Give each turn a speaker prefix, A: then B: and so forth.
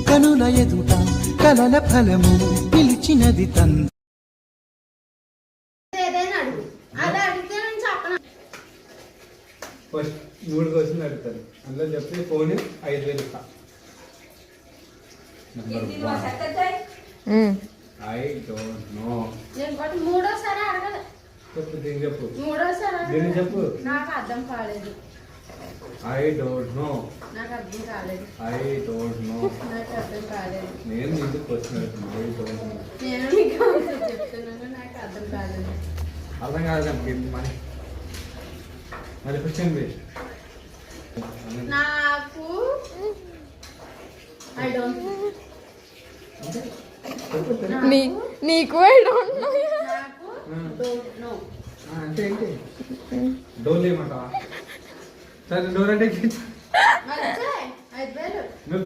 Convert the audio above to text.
A: కనుల ఎదుట కలల ఫలము పిలిచినది తన్
B: ఫస్ట్ 3 క్వశ్చన్లు అడుగుతాను అందులో చెప్పి ఫోన్ 5,000 ఇస్తా. I don't know.
C: మూడోసారి అడగదు.
B: చెప్పు దీన్ని చెప్పు.
C: మూడోసారి
B: దీన్ని చెప్పు.
C: నాకు అర్థం కాలేదు.
B: I don't know.
C: నాకు అర్థం కాలేదు.
B: I don't know.
C: నాకు అర్థం కాలేదు.
B: నేను నీకు క్వశ్చన్ అడుగుతున్నా. I don't know.
C: నేను నీకు చెప్తున్నాను. నాకు అర్థం కాలేదు.
B: అర్థం కాదు మరి మరి క్వశ్చన్
C: నాకు ఐ డోంట్
D: నీకు ఐ డోంట్ నో.
C: నాకు డోంట్ నో
B: అంటే ఏంటి? డోర్ ఏమంటావా? సరే డోర్ అంటే
C: అయితే 5,000